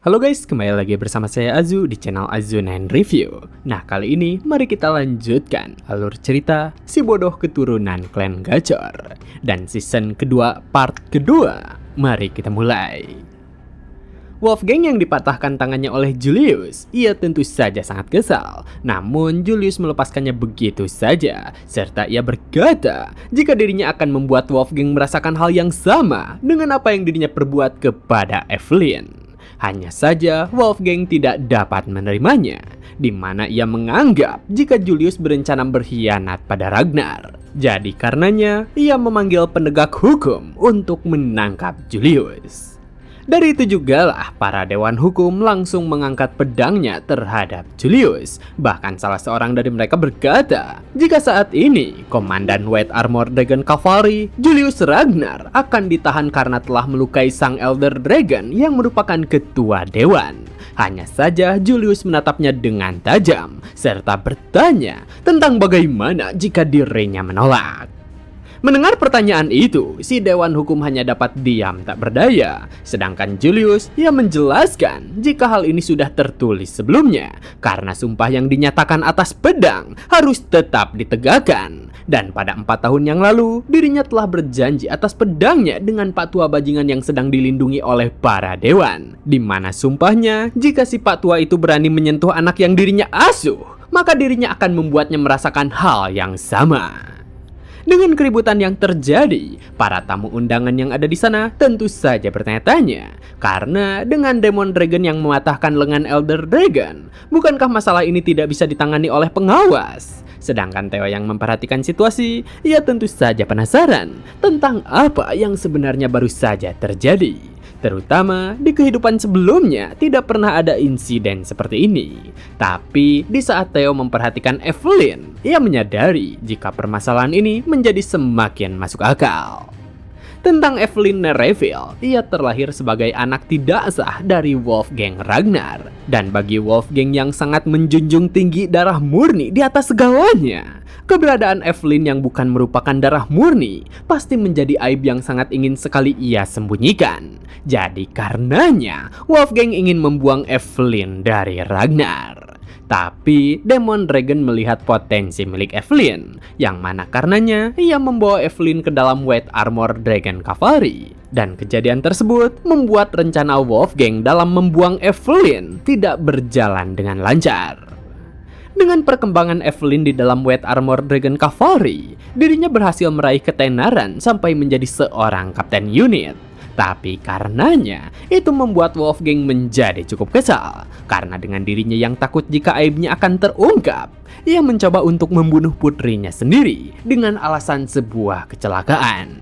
Halo guys, kembali lagi bersama saya Azu di channel Azu9 Review. Nah, kali ini mari kita lanjutkan alur cerita si bodoh keturunan klan Gacor. Dan season kedua part kedua. Mari kita mulai. Wolfgang yang dipatahkan tangannya oleh Julius, ia tentu saja sangat kesal. Namun Julius melepaskannya begitu saja, serta ia berkata jika dirinya akan membuat Wolfgang merasakan hal yang sama dengan apa yang dirinya perbuat kepada Evelyn. Hanya saja Wolfgang tidak dapat menerimanya, di mana ia menganggap jika Julius berencana berkhianat pada Ragnar. Jadi karenanya ia memanggil penegak hukum untuk menangkap Julius. Dari itu juga lah para dewan hukum langsung mengangkat pedangnya terhadap Julius. Bahkan salah seorang dari mereka berkata, jika saat ini Komandan White Armor Dragon Cavalry Julius Ragnar akan ditahan karena telah melukai sang Elder Dragon yang merupakan ketua dewan. Hanya saja Julius menatapnya dengan tajam serta bertanya tentang bagaimana jika dirinya menolak. Mendengar pertanyaan itu, si dewan hukum hanya dapat diam tak berdaya. Sedangkan Julius, ia menjelaskan jika hal ini sudah tertulis sebelumnya, karena sumpah yang dinyatakan atas pedang harus tetap ditegakkan. Dan pada 4 tahun yang lalu, dirinya telah berjanji atas pedangnya dengan Pak Tua Bajingan yang sedang dilindungi oleh para dewan. Di mana sumpahnya, jika si Pak Tua itu berani menyentuh anak yang dirinya asuh, maka dirinya akan membuatnya merasakan hal yang sama. Dengan keributan yang terjadi, para tamu undangan yang ada di sana tentu saja bertanya-tanya. Karena dengan Demon Dragon yang mematahkan lengan Elder Dragon, bukankah masalah ini tidak bisa ditangani oleh pengawas? Sedangkan Theo yang memperhatikan situasi, ia tentu saja penasaran tentang apa yang sebenarnya baru saja terjadi. Terutama di kehidupan sebelumnya tidak pernah ada insiden seperti ini. Tapi di saat Theo memperhatikan Evelyn, ia menyadari jika permasalahan ini menjadi semakin masuk akal. Tentang Evelyn Nereville, ia terlahir sebagai anak tidak sah dari Wolfgang Ragnar. Dan bagi Wolfgang yang sangat menjunjung tinggi darah murni di atas segalanya, keberadaan Evelyn yang bukan merupakan darah murni pasti menjadi aib yang sangat ingin sekali ia sembunyikan. Jadi karenanya Wolfgang ingin membuang Evelyn dari Ragnar. Tapi Demon Dragon melihat potensi milik Evelyn, yang mana karenanya ia membawa Evelyn ke dalam White Armor Dragon Cavalry. Dan kejadian tersebut membuat rencana Wolfgang dalam membuang Evelyn tidak berjalan dengan lancar. Dengan perkembangan Evelyn di dalam White Armor Dragon Cavalry, dirinya berhasil meraih ketenaran sampai menjadi seorang kapten unit. Tapi karenanya, itu membuat Wolfgang menjadi cukup kesal. Karena dengan dirinya yang takut jika aibnya akan terungkap, ia mencoba untuk membunuh putrinya sendiri dengan alasan sebuah kecelakaan.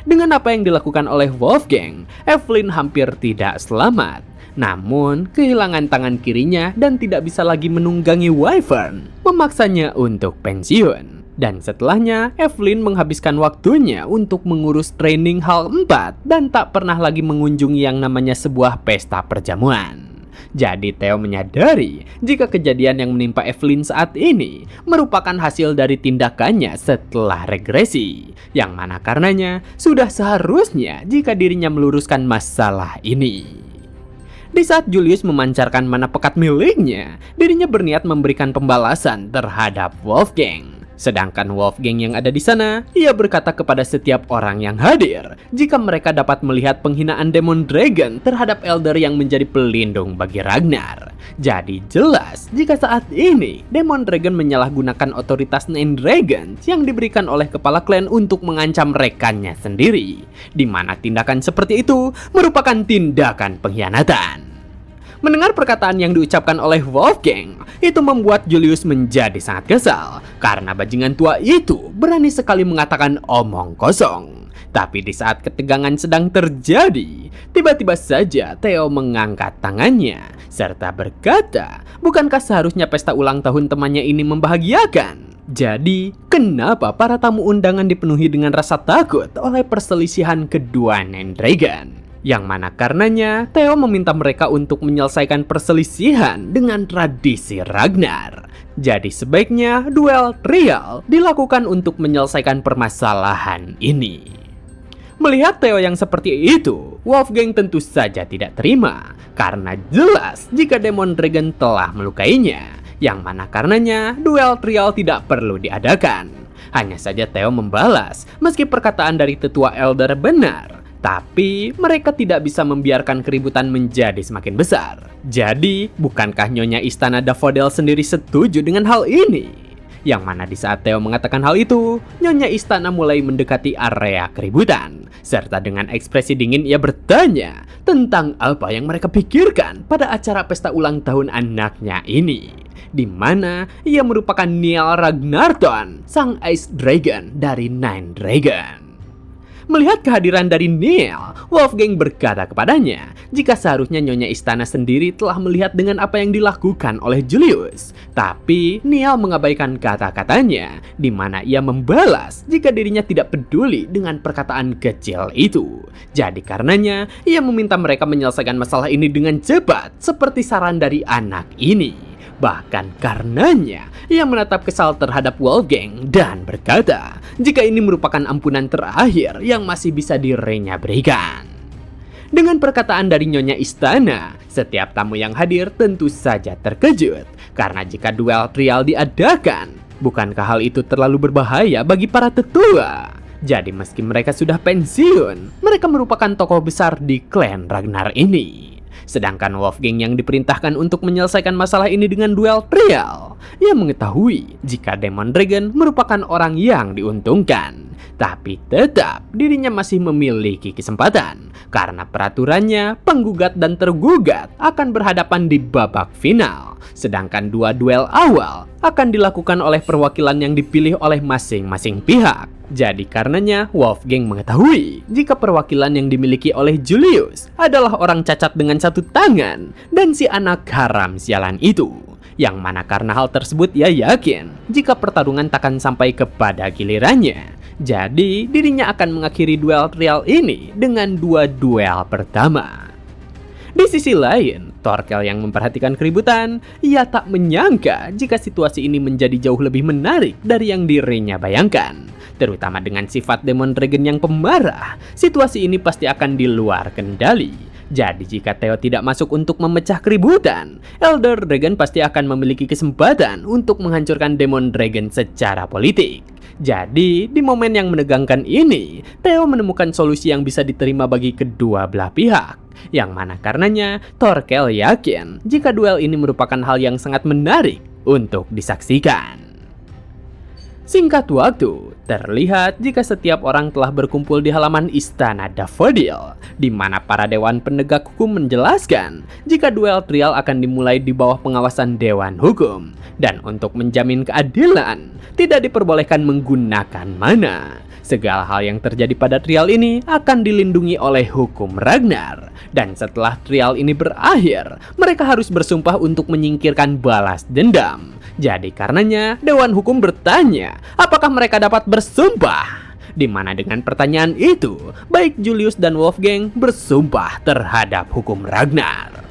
Dengan apa yang dilakukan oleh Wolfgang, Evelyn hampir tidak selamat. Namun, kehilangan tangan kirinya dan tidak bisa lagi menunggangi Wyvern memaksanya untuk pensiun. Dan setelahnya, Evelyn menghabiskan waktunya untuk mengurus training hal 4 dan tak pernah lagi mengunjungi yang namanya sebuah pesta perjamuan. Jadi Theo menyadari jika kejadian yang menimpa Evelyn saat ini merupakan hasil dari tindakannya setelah regresi. Yang mana karenanya sudah seharusnya jika dirinya meluruskan masalah ini. Di saat Julius memancarkan mana pekat miliknya, dirinya berniat memberikan pembalasan terhadap Wolfgang. Sedangkan Wolfgang yang ada di sana, ia berkata kepada setiap orang yang hadir jika mereka dapat melihat penghinaan Demon Dragon terhadap Elder yang menjadi pelindung bagi Ragnar. Jadi jelas jika saat ini Demon Dragon menyalahgunakan otoritas Nine Dragons yang diberikan oleh kepala klan untuk mengancam rekannya sendiri, di mana tindakan seperti itu merupakan tindakan pengkhianatan. Mendengar perkataan yang diucapkan oleh Wolfgang, itu membuat Julius menjadi sangat kesal karena bajingan tua itu berani sekali mengatakan omong kosong. Tapi di saat ketegangan sedang terjadi, tiba-tiba saja Theo mengangkat tangannya serta berkata, bukankah seharusnya pesta ulang tahun temannya ini membahagiakan? Jadi, kenapa para tamu undangan dipenuhi dengan rasa takut oleh perselisihan kedua Nine Dragon? Yang mana karenanya Theo meminta mereka untuk menyelesaikan perselisihan dengan tradisi Ragnar. Jadi sebaiknya duel trial dilakukan untuk menyelesaikan permasalahan ini. Melihat Theo yang seperti itu, Wolfgang tentu saja tidak terima, karena jelas jika Demon Dragon telah melukainya, yang mana karenanya duel trial tidak perlu diadakan. Hanya saja Theo membalas, meski perkataan dari tetua Elder benar, tapi mereka tidak bisa membiarkan keributan menjadi semakin besar. Jadi, bukankah Nyonya Istana Daffodil sendiri setuju dengan hal ini? Yang mana di saat Theo mengatakan hal itu, Nyonya Istana mulai mendekati area keributan. Serta dengan ekspresi dingin ia bertanya tentang apa yang mereka pikirkan pada acara pesta ulang tahun anaknya ini. Di mana ia merupakan Niall Ragnarton, sang Ice Dragon dari Nine Dragon. Melihat kehadiran dari Niall, Wolfgang berkata kepadanya jika seharusnya Nyonya Istana sendiri telah melihat dengan apa yang dilakukan oleh Julius. Tapi Niall mengabaikan kata-katanya, di mana ia membalas jika dirinya tidak peduli dengan perkataan kecil itu. Jadi karenanya, ia meminta mereka menyelesaikan masalah ini dengan cepat, seperti saran dari anak ini. Bahkan karenanya, ia menatap kesal terhadap Wolfgang dan berkata jika ini merupakan ampunan terakhir yang masih bisa dirinya berikan. Dengan perkataan dari Nyonya Istana, setiap tamu yang hadir tentu saja terkejut. Karena jika duel trial diadakan, bukankah hal itu terlalu berbahaya bagi para tetua? Jadi meski mereka sudah pensiun, mereka merupakan tokoh besar di klan Ragnar ini. Sedangkan Wolfgang yang diperintahkan untuk menyelesaikan masalah ini dengan duel trial, ia mengetahui jika Demon Dragon merupakan orang yang diuntungkan. Tapi tetap dirinya masih memiliki kesempatan, karena peraturannya penggugat dan tergugat akan berhadapan di babak final. Sedangkan dua duel awal akan dilakukan oleh perwakilan yang dipilih oleh masing-masing pihak. Jadi karenanya Wolfgang mengetahui jika perwakilan yang dimiliki oleh Julius adalah orang cacat dengan satu tangan dan si anak haram sialan itu. Yang mana karena hal tersebut ia yakin jika pertarungan takkan sampai kepada gilirannya. Jadi dirinya akan mengakhiri duel trial ini dengan dua duel pertama. Di sisi lain, Thorkel yang memperhatikan keributan, ia tak menyangka jika situasi ini menjadi jauh lebih menarik dari yang dirinya bayangkan. Terutama dengan sifat Demon Dragon yang pemarah, situasi ini pasti akan di luar kendali. Jadi jika Theo tidak masuk untuk memecah keributan, Elder Dragon pasti akan memiliki kesempatan untuk menghancurkan Demon Dragon secara politik. Jadi di momen yang menegangkan ini, Theo menemukan solusi yang bisa diterima bagi kedua belah pihak. Yang mana karenanya Thorkel yakin jika duel ini merupakan hal yang sangat menarik untuk disaksikan. Singkat waktu, terlihat jika setiap orang telah berkumpul di halaman Istana Daffodil, di mana para dewan penegak hukum menjelaskan jika duel trial akan dimulai di bawah pengawasan Dewan Hukum. Dan untuk menjamin keadilan, tidak diperbolehkan menggunakan mana. Segala hal yang terjadi pada trial ini akan dilindungi oleh hukum Ragnar. Dan setelah trial ini berakhir, mereka harus bersumpah untuk menyingkirkan balas dendam. Jadi karenanya Dewan Hukum bertanya, apakah mereka dapat bersumpah? Di mana dengan pertanyaan itu, baik Julius dan Wolfgang bersumpah terhadap hukum Ragnar.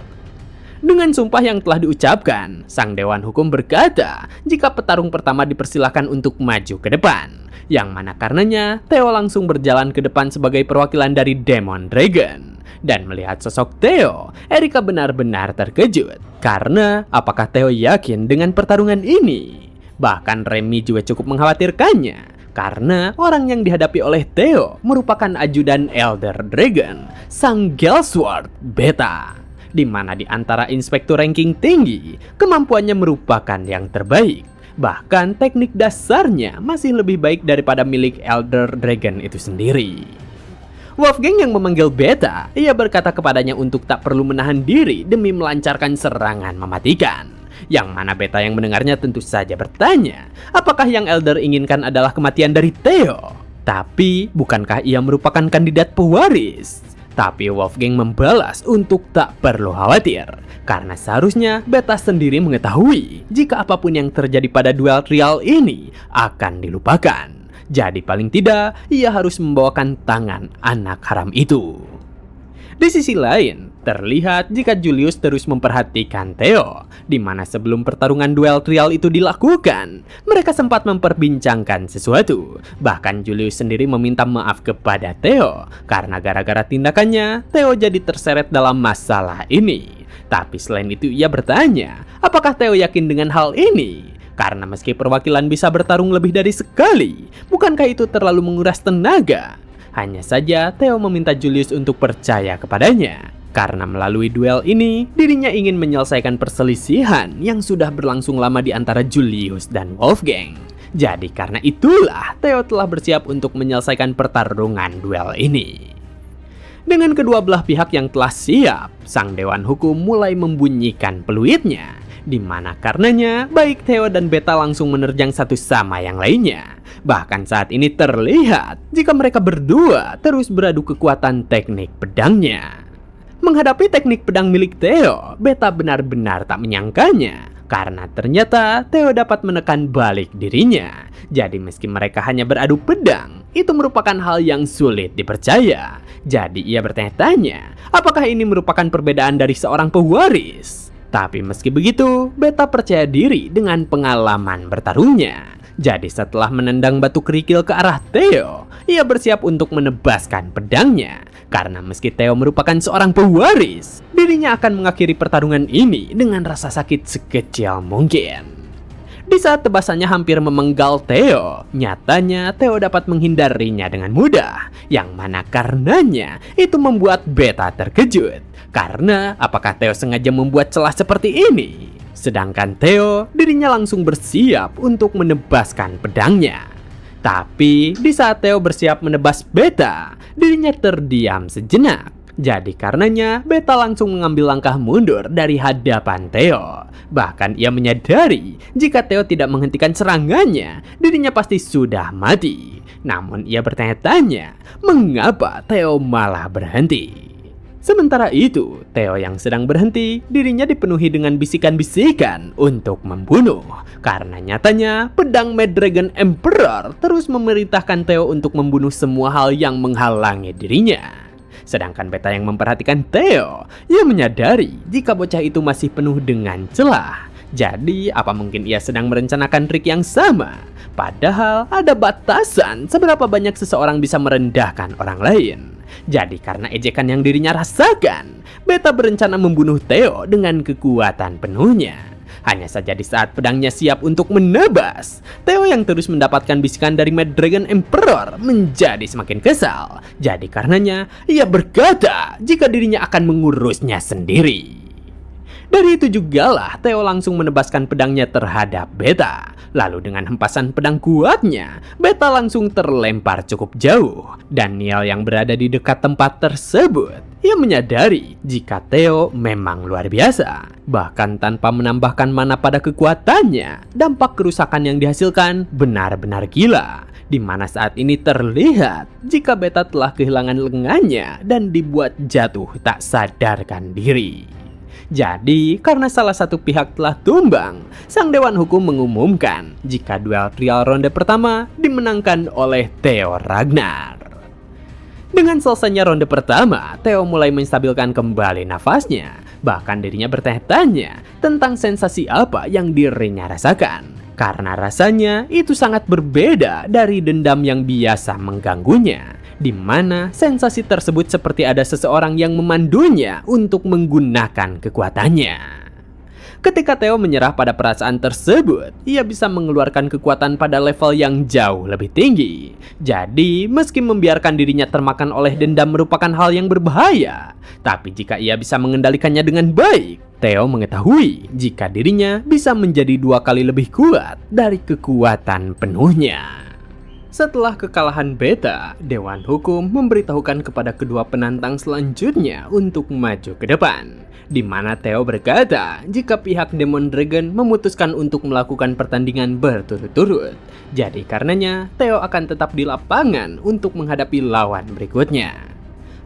Dengan sumpah yang telah diucapkan, sang Dewan Hukum berkata jika petarung pertama dipersilahkan untuk maju ke depan. Yang mana karenanya Theo langsung berjalan ke depan sebagai perwakilan dari Demon Dragon. Dan melihat sosok Theo, Erika benar-benar terkejut. Karena apakah Theo yakin dengan pertarungan ini? Bahkan Remy juga cukup mengkhawatirkannya. Karena orang yang dihadapi oleh Theo merupakan ajudan Elder Dragon, sang Gelsword Beta. Di mana di antara inspektur ranking tinggi, kemampuannya merupakan yang terbaik. Bahkan teknik dasarnya masih lebih baik daripada milik Elder Dragon itu sendiri. Wolfgang yang memanggil Beta, ia berkata kepadanya untuk tak perlu menahan diri demi melancarkan serangan mematikan. Yang mana Beta yang mendengarnya tentu saja bertanya, apakah yang Elder inginkan adalah kematian dari Theo? Tapi bukankah ia merupakan kandidat pewaris? Tapi Wolfgang membalas untuk tak perlu khawatir, karena seharusnya Beta sendiri mengetahui jika apapun yang terjadi pada duel trial ini akan dilupakan. Jadi paling tidak, ia harus membawakan tangan anak haram itu. Di sisi lain, terlihat jika Julius terus memperhatikan Theo, di mana sebelum pertarungan duel trial itu dilakukan, mereka sempat memperbincangkan sesuatu. Bahkan Julius sendiri meminta maaf kepada Theo, karena gara-gara tindakannya, Theo jadi terseret dalam masalah ini. Tapi selain itu ia bertanya, apakah Theo yakin dengan hal ini? Karena meski perwakilan bisa bertarung lebih dari sekali, bukankah itu terlalu menguras tenaga? Hanya saja Theo meminta Julius untuk percaya kepadanya, karena melalui duel ini, dirinya ingin menyelesaikan perselisihan yang sudah berlangsung lama di antara Julius dan Wolfgang. Jadi karena itulah Theo telah bersiap untuk menyelesaikan pertarungan duel ini. Dengan kedua belah pihak yang telah siap, sang Dewan Hukum mulai membunyikan peluitnya, di mana karenanya baik Theo dan Beta langsung menerjang satu sama yang lainnya. Bahkan saat ini terlihat jika mereka berdua terus beradu kekuatan teknik pedangnya. Menghadapi teknik pedang milik Theo, Beta benar-benar tak menyangkanya, karena ternyata Theo dapat menekan balik dirinya. Jadi meski mereka hanya beradu pedang, itu merupakan hal yang sulit dipercaya. Jadi ia bertanya-tanya, apakah ini merupakan perbedaan dari seorang pewaris? Tapi meski begitu, Beta percaya diri dengan pengalaman bertarungnya. Jadi setelah menendang batu kerikil ke arah Theo, ia bersiap untuk menebaskan pedangnya. Karena meski Theo merupakan seorang pewaris, dirinya akan mengakhiri pertarungan ini dengan rasa sakit sekecil mungkin. Di saat tebasannya hampir memenggal Theo, nyatanya Theo dapat menghindarinya dengan mudah. Yang mana karenanya itu membuat Beta terkejut. Karena apakah Theo sengaja membuat celah seperti ini? Sedangkan Theo, dirinya langsung bersiap untuk menebaskan pedangnya. Tapi di saat Theo bersiap menebas Beta, dirinya terdiam sejenak. Jadi karenanya Beta langsung mengambil langkah mundur dari hadapan Theo. Bahkan ia menyadari jika Theo tidak menghentikan serangannya, dirinya pasti sudah mati. Namun ia bertanya-tanya, mengapa Theo malah berhenti? Sementara itu, Theo yang sedang berhenti, dirinya dipenuhi dengan bisikan-bisikan untuk membunuh. Karena nyatanya, pedang Mad Dragon Emperor terus memerintahkan Theo untuk membunuh semua hal yang menghalangi dirinya. Sedangkan Beta yang memperhatikan Theo, ia menyadari jika bocah itu masih penuh dengan celah. Jadi, apa mungkin ia sedang merencanakan trik yang sama? Padahal ada batasan seberapa banyak seseorang bisa merendahkan orang lain. Jadi karena ejekan yang dirinya rasakan, Beta berencana membunuh Theo dengan kekuatan penuhnya. Hanya saja di saat pedangnya siap untuk menebas, Theo yang terus mendapatkan bisikan dari Mad Dragon Emperor menjadi semakin kesal. Jadi karenanya ia berkata jika dirinya akan mengurusnya sendiri. Dari itu jugalah Theo langsung menebaskan pedangnya terhadap Beta. Lalu dengan hempasan pedang kuatnya, Beta langsung terlempar cukup jauh. Daniel yang berada di dekat tempat tersebut, ia menyadari jika Theo memang luar biasa. Bahkan tanpa menambahkan mana pada kekuatannya, dampak kerusakan yang dihasilkan benar-benar gila. Di mana saat ini terlihat jika Beta telah kehilangan lengannya dan dibuat jatuh tak sadarkan diri. Jadi, karena salah satu pihak telah tumbang, sang Dewan Hukum mengumumkan jika duel trial ronde pertama dimenangkan oleh Theo Ragnar. Dengan selesainya ronde pertama, Theo mulai menstabilkan kembali nafasnya. Bahkan dirinya bertanya-tanya tentang sensasi apa yang dirinya rasakan. Karena rasanya itu sangat berbeda dari dendam yang biasa mengganggunya. Di mana sensasi tersebut seperti ada seseorang yang memandunya untuk menggunakan kekuatannya. Ketika Theo menyerah pada perasaan tersebut, ia bisa mengeluarkan kekuatan pada level yang jauh lebih tinggi. Jadi, meski membiarkan dirinya termakan oleh dendam merupakan hal yang berbahaya, tapi jika ia bisa mengendalikannya dengan baik, Theo mengetahui jika dirinya bisa menjadi 2 kali lebih kuat dari kekuatan penuhnya. Setelah kekalahan Beta, Dewan Hukum memberitahukan kepada kedua penantang selanjutnya untuk maju ke depan. Di mana Theo berkata jika pihak Demon Dragon memutuskan untuk melakukan pertandingan berturut-turut. Jadi karenanya Theo akan tetap di lapangan untuk menghadapi lawan berikutnya.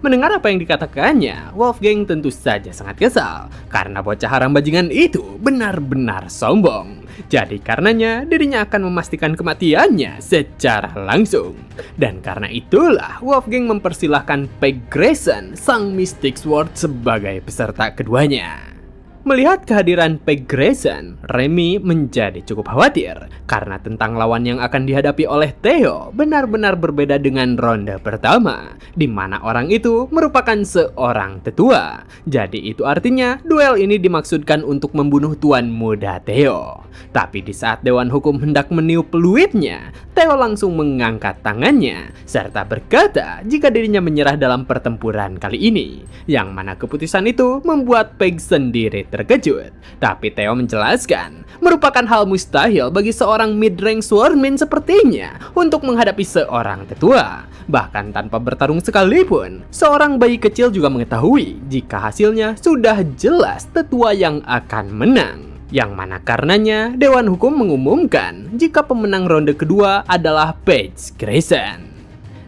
Mendengar apa yang dikatakannya, Wolfgang tentu saja sangat kesal karena bocah haram bajingan itu benar-benar sombong. Jadi karenanya dirinya akan memastikan kematiannya secara langsung. Dan karena itulah Wolfgang mempersilahkan Peg Grayson, sang Mystic Sword, sebagai peserta keduanya. Melihat kehadiran Peg Grayson, Remy menjadi cukup khawatir karena tentang lawan yang akan dihadapi oleh Theo benar-benar berbeda dengan ronde pertama, di mana orang itu merupakan seorang tetua. Jadi itu artinya duel ini dimaksudkan untuk membunuh tuan muda Theo. Tapi di saat Dewan Hukum hendak meniup peluitnya, Theo langsung mengangkat tangannya serta berkata jika dirinya menyerah dalam pertempuran kali ini, yang mana keputusan itu membuat Peg sendiri terkejut. Tapi Theo menjelaskan, merupakan hal mustahil bagi seorang mid-range swordman sepertinya untuk menghadapi seorang tetua. Bahkan tanpa bertarung sekalipun, seorang bayi kecil juga mengetahui jika hasilnya sudah jelas tetua yang akan menang. Yang mana karenanya Dewan Hukum mengumumkan jika pemenang ronde kedua adalah Peg Grayson.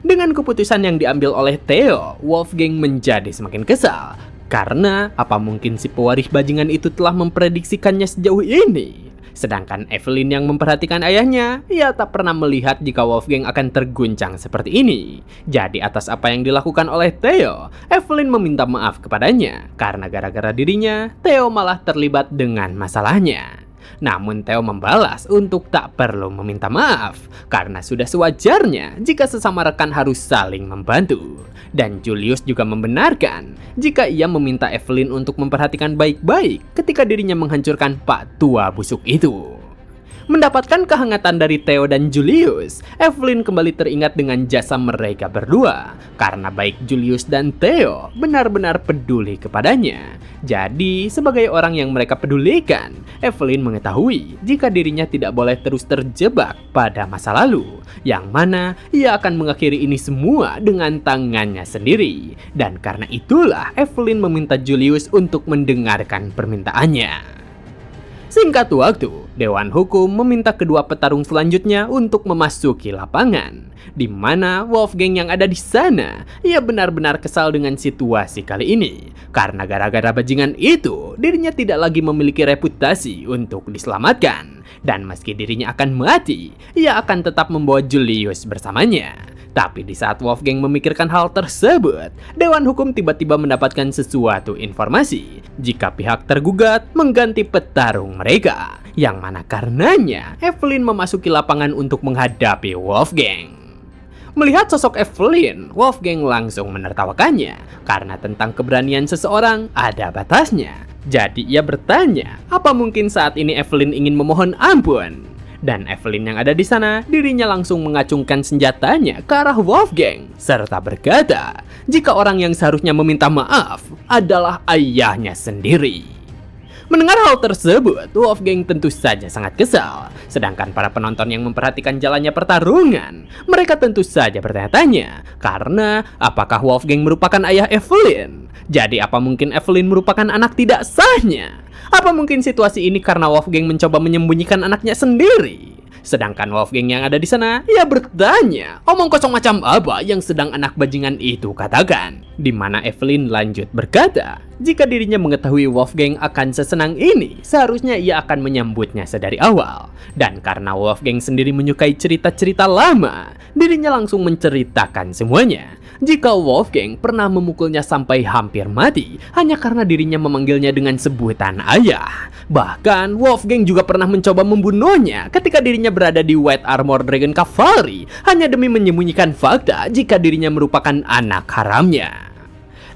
Dengan keputusan yang diambil oleh Theo, Wolfgang menjadi semakin kesal. Karena apa mungkin si pewaris bajingan itu telah memprediksikannya sejauh ini? Sedangkan Evelyn yang memperhatikan ayahnya, ia tak pernah melihat jika Wolfgang akan terguncang seperti ini. Jadi atas apa yang dilakukan oleh Theo, Evelyn meminta maaf kepadanya. Karena gara-gara dirinya, Theo malah terlibat dengan masalahnya. Namun Theo membalas untuk tak perlu meminta maaf, karena sudah sewajarnya jika sesama rekan harus saling membantu. Dan Julius juga membenarkan jika ia meminta Evelyn untuk memperhatikan baik-baik ketika dirinya menghancurkan Pak Tua busuk itu. Mendapatkan kehangatan dari Theo dan Julius, Evelyn kembali teringat dengan jasa mereka berdua. Karena baik Julius dan Theo benar-benar peduli kepadanya. Jadi, sebagai orang yang mereka pedulikan, Evelyn mengetahui jika dirinya tidak boleh terus terjebak pada masa lalu. Yang mana ia akan mengakhiri ini semua dengan tangannya sendiri. Dan karena itulah Evelyn meminta Julius untuk mendengarkan permintaannya. Singkat waktu, Dewan Hukum meminta kedua petarung selanjutnya untuk memasuki lapangan, di mana Wolfgang yang ada di sana, ia benar-benar kesal dengan situasi kali ini. Karena gara-gara bajingan itu, dirinya tidak lagi memiliki reputasi untuk diselamatkan. Dan meski dirinya akan mati, ia akan tetap membawa Julius bersamanya. Tapi di saat Wolfgang memikirkan hal tersebut, Dewan Hukum tiba-tiba mendapatkan sesuatu informasi jika pihak tergugat mengganti petarung mereka. Yang mana karenanya Evelyn memasuki lapangan untuk menghadapi Wolfgang. Melihat sosok Evelyn, Wolfgang langsung menertawakannya karena tentang keberanian seseorang ada batasnya. Jadi ia bertanya, apa mungkin saat ini Evelyn ingin memohon ampun? Dan Evelyn yang ada di sana, dirinya langsung mengacungkan senjatanya ke arah Wolfgang serta berkata, jika orang yang seharusnya meminta maaf adalah ayahnya sendiri. Mendengar hal tersebut, Wolfgang tentu saja sangat kesal. Sedangkan para penonton yang memperhatikan jalannya pertarungan, mereka tentu saja bertanya-tanya, karena apakah Wolfgang merupakan ayah Evelyn? Jadi apa mungkin Evelyn merupakan anak tidak sahnya? Apa mungkin situasi ini karena Wolfgang mencoba menyembunyikan anaknya sendiri? Sedangkan Wolfgang yang ada di sana, ia bertanya, omong kosong macam apa yang sedang anak bajingan itu katakan? Di mana Evelyn lanjut berkata, jika dirinya mengetahui Wolfgang akan sesenang ini, seharusnya ia akan menyambutnya sedari awal. Dan karena Wolfgang sendiri menyukai cerita-cerita lama, dirinya langsung menceritakan semuanya. Jika Wolfgang pernah memukulnya sampai hampir mati hanya karena dirinya memanggilnya dengan sebutan ayah. Bahkan Wolfgang juga pernah mencoba membunuhnya ketika dirinya berada di White Armor Dragon Cavalry hanya demi menyembunyikan fakta jika dirinya merupakan anak haramnya.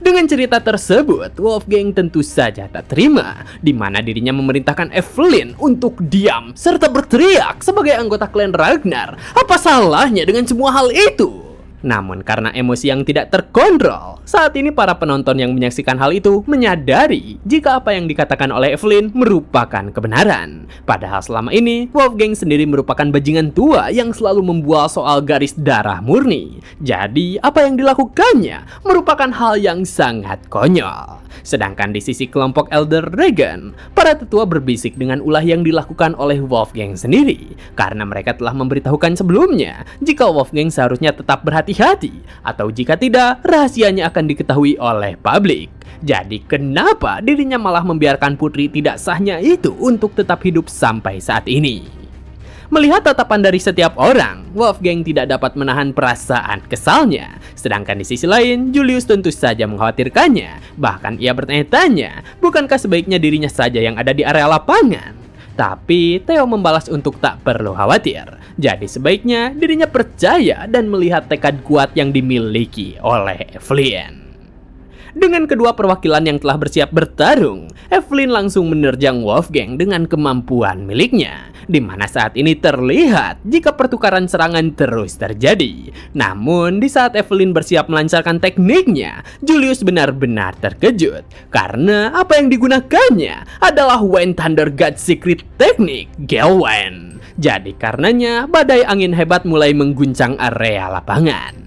Dengan cerita tersebut, Wolfgang tentu saja tak terima, di mana dirinya memerintahkan Evelyn untuk diam serta berteriak sebagai anggota klan Ragnar. Apa salahnya dengan semua hal itu? Namun karena emosi yang tidak terkontrol, saat ini para penonton yang menyaksikan hal itu menyadari jika apa yang dikatakan oleh Evelyn merupakan kebenaran. Padahal selama ini, Wolfgang sendiri merupakan bajingan tua yang selalu membual soal garis darah murni. Jadi, apa yang dilakukannya merupakan hal yang sangat konyol. Sedangkan di sisi kelompok Elder Dragon, para tetua berbisik dengan ulah yang dilakukan oleh Wolfgang sendiri. Karena mereka telah memberitahukan sebelumnya jika Wolfgang seharusnya tetap berhati hati-hati, atau jika tidak, rahasianya akan diketahui oleh publik. Jadi kenapa dirinya malah membiarkan putri tidak sahnya itu untuk tetap hidup sampai saat ini? Melihat tatapan dari setiap orang, Wolfgang tidak dapat menahan perasaan kesalnya. Sedangkan di sisi lain, Julius tentu saja mengkhawatirkannya. Bahkan ia bertanya-tanya, bukankah sebaiknya dirinya saja yang ada di area lapangan? Tapi Theo membalas untuk tak perlu khawatir. Jadi sebaiknya dirinya percaya dan melihat tekad kuat yang dimiliki oleh Evelyn. Dengan kedua perwakilan yang telah bersiap bertarung, Evelyn langsung menerjang Wolfgang dengan kemampuan miliknya, di mana saat ini terlihat jika pertukaran serangan terus terjadi. Namun, di saat Evelyn bersiap melancarkan tekniknya, Julius benar-benar terkejut karena apa yang digunakannya adalah Wind Thunder God Secret Technique Gale. Jadi karenanya badai angin hebat mulai mengguncang area lapangan.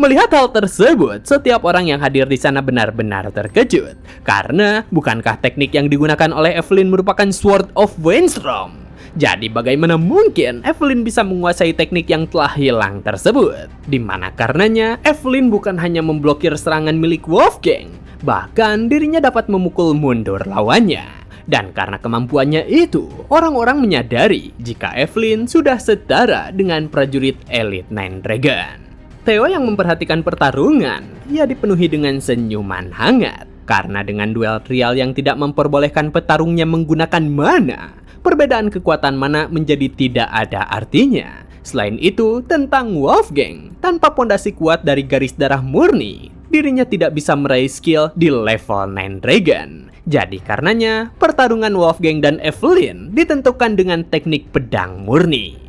Melihat hal tersebut, setiap orang yang hadir di sana benar-benar terkejut. Karena bukankah teknik yang digunakan oleh Evelyn merupakan Sword of Windstorm? Jadi bagaimana mungkin Evelyn bisa menguasai teknik yang telah hilang tersebut? Dimana karenanya Evelyn bukan hanya memblokir serangan milik Wolfgang, bahkan dirinya dapat memukul mundur lawannya. Dan karena kemampuannya itu, orang-orang menyadari jika Evelyn sudah setara dengan prajurit Elite Nine Dragon. Theo yang memperhatikan pertarungan, ia dipenuhi dengan senyuman hangat. Karena dengan duel trial yang tidak memperbolehkan petarungnya menggunakan mana, perbedaan kekuatan mana menjadi tidak ada artinya. Selain itu, tentang Wolfgang, tanpa pondasi kuat dari garis darah murni, dirinya tidak bisa meraih skill di level 9 Dragon. Jadi karenanya, pertarungan Wolfgang dan Evelyn ditentukan dengan teknik pedang murni.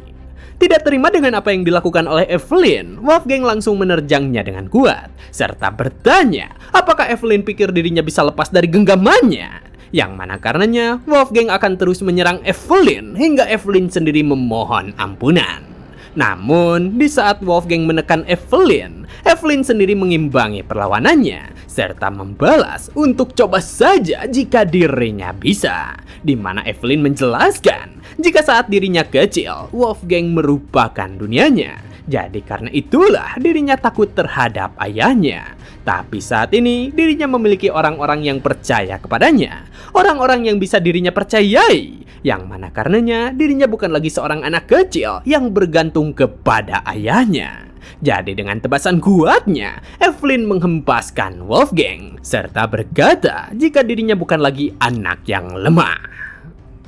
Tidak terima dengan apa yang dilakukan oleh Evelyn, Wolfgang langsung menerjangnya dengan kuat, serta bertanya apakah Evelyn pikir dirinya bisa lepas dari genggamannya. Yang mana karenanya Wolfgang akan terus menyerang Evelyn hingga Evelyn sendiri memohon ampunan. Namun, di saat Wolfgang menekan Evelyn, Evelyn sendiri mengimbangi perlawanannya, serta membalas untuk coba saja jika dirinya bisa. Di mana Evelyn menjelaskan, jika saat dirinya kecil, Wolfgang merupakan dunianya. Jadi karena itulah dirinya takut terhadap ayahnya. Tapi saat ini dirinya memiliki orang-orang yang percaya kepadanya, orang-orang yang bisa dirinya percayai. Yang mana karenanya dirinya bukan lagi seorang anak kecil yang bergantung kepada ayahnya. Jadi dengan tebasan kuatnya, Evelyn menghempaskan Wolfgang, serta berkata jika dirinya bukan lagi anak yang lemah.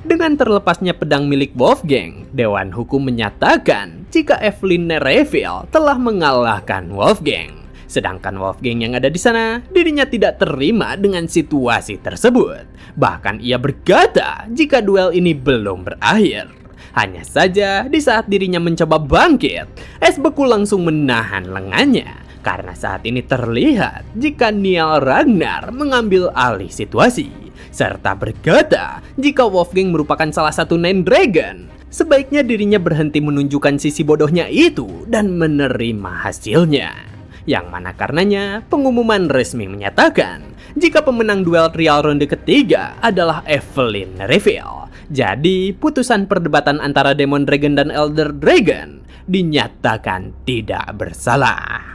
Dengan terlepasnya pedang milik Wolfgang, Dewan Hukum menyatakan jika Evelyn Nereville telah mengalahkan Wolfgang. Sedangkan Wolfgang yang ada di sana, dirinya tidak terima dengan situasi tersebut. Bahkan ia berkata jika duel ini belum berakhir. Hanya saja di saat dirinya mencoba bangkit, es beku langsung menahan lengannya. Karena saat ini terlihat jika Niall Ragnar mengambil alih situasi, serta berkata jika Wolfgang merupakan salah satu Nine Dragon, sebaiknya dirinya berhenti menunjukkan sisi bodohnya itu dan menerima hasilnya. Yang mana karenanya pengumuman resmi menyatakan jika pemenang duel trial ronde ketiga adalah Evelyn Nereville. Jadi putusan perdebatan antara Demon Dragon dan Elder Dragon dinyatakan tidak bersalah.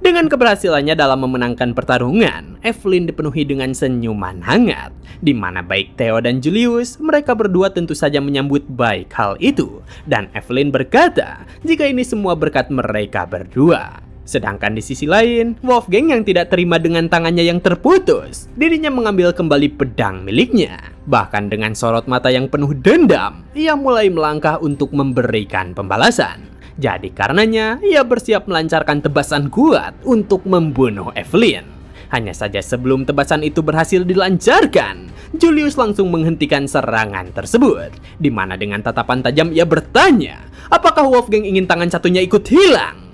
Dengan keberhasilannya dalam memenangkan pertarungan, Evelyn dipenuhi dengan senyuman hangat, di mana baik Theo dan Julius, mereka berdua tentu saja menyambut baik hal itu. Dan Evelyn berkata jika ini semua berkat mereka berdua. Sedangkan di sisi lain, Wolfgang yang tidak terima dengan tangannya yang terputus, dirinya mengambil kembali pedang miliknya. Bahkan dengan sorot mata yang penuh dendam, ia mulai melangkah untuk memberikan pembalasan. Jadi karenanya, ia bersiap melancarkan tebasan kuat untuk membunuh Evelyn. Hanya saja sebelum tebasan itu berhasil dilancarkan, Julius langsung menghentikan serangan tersebut. Di mana dengan tatapan tajam ia bertanya, apakah Wolfgang ingin tangan satunya ikut hilang?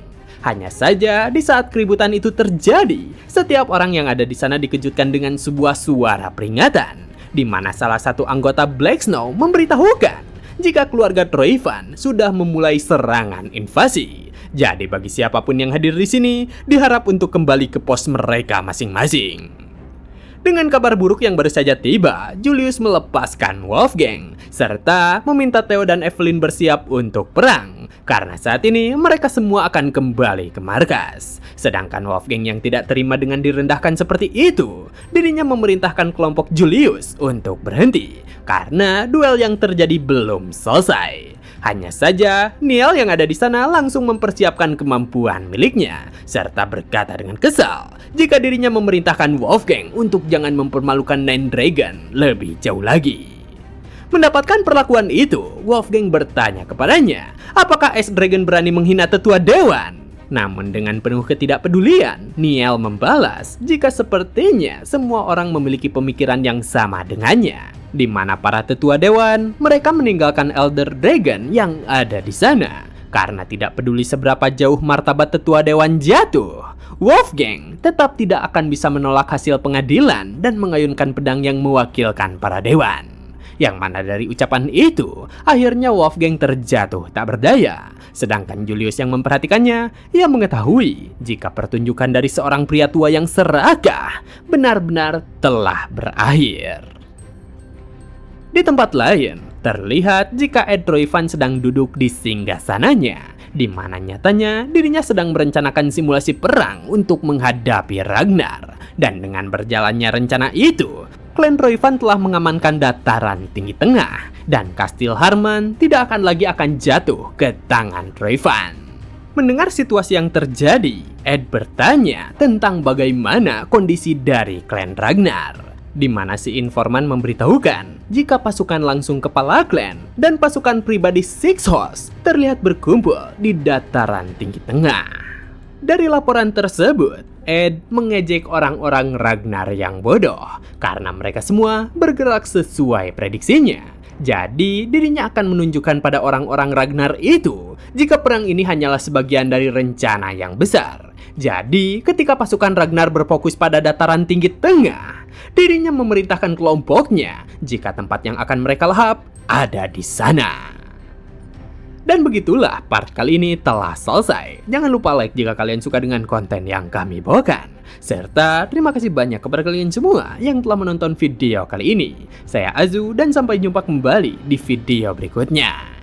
Hanya saja di saat keributan itu terjadi, setiap orang yang ada di sana dikejutkan dengan sebuah suara peringatan, di mana salah satu anggota Black Snow memberitahukan jika keluarga Troivan sudah memulai serangan invasi. Jadi bagi siapapun yang hadir di sini, diharap untuk kembali ke pos mereka masing-masing. Dengan kabar buruk yang baru saja tiba, Julius melepaskan Wolfgang, serta meminta Theo dan Evelyn bersiap untuk perang, karena saat ini mereka semua akan kembali ke markas. Sedangkan Wolfgang yang tidak terima dengan direndahkan seperti itu, dirinya memerintahkan kelompok Julius untuk berhenti, karena duel yang terjadi belum selesai. Hanya saja, Neil yang ada di sana langsung mempersiapkan kemampuan miliknya, serta berkata dengan kesal jika dirinya memerintahkan Wolfgang untuk jangan mempermalukan Nine Dragon lebih jauh lagi. Mendapatkan perlakuan itu, Wolfgang bertanya kepadanya, apakah Ice Dragon berani menghina tetua dewan? Namun dengan penuh ketidakpedulian, Neil membalas jika sepertinya semua orang memiliki pemikiran yang sama dengannya, di mana para tetua dewan mereka meninggalkan Elder Dragon yang ada di sana karena tidak peduli seberapa jauh martabat tetua dewan jatuh. Wolfgang tetap tidak akan bisa menolak hasil pengadilan dan mengayunkan pedang yang mewakilkan para dewan. Yang mana dari ucapan itu, akhirnya Wolfgang terjatuh tak berdaya. Sedangkan Julius yang memperhatikannya, ia mengetahui jika pertunjukan dari seorang pria tua yang serakah benar-benar telah berakhir. Di tempat lain, terlihat jika Ed Royvan sedang duduk di singgasananya, di mana nyatanya dirinya sedang merencanakan simulasi perang untuk menghadapi Ragnar. Dan dengan berjalannya rencana itu, klan Royvan telah mengamankan dataran tinggi tengah, dan Kastil Harman tidak akan lagi jatuh ke tangan Royvan. Mendengar situasi yang terjadi, Ed bertanya tentang bagaimana kondisi dari klan Ragnar, di mana si informan memberitahukan jika pasukan langsung kepala klan dan pasukan pribadi Six Host terlihat berkumpul di dataran tinggi tengah. Dari laporan tersebut, Ed mengejek orang-orang Ragnar yang bodoh karena mereka semua bergerak sesuai prediksinya. Jadi dirinya akan menunjukkan pada orang-orang Ragnar itu jika perang ini hanyalah sebagian dari rencana yang besar. Jadi ketika pasukan Ragnar berfokus pada dataran tinggi tengah, dirinya memerintahkan kelompoknya jika tempat yang akan mereka lahap ada di sana. Dan begitulah part kali ini telah selesai. Jangan lupa like jika kalian suka dengan konten yang kami bawakan. Serta terima kasih banyak kepada kalian semua yang telah menonton video kali ini. Saya Azu dan sampai jumpa kembali di video berikutnya.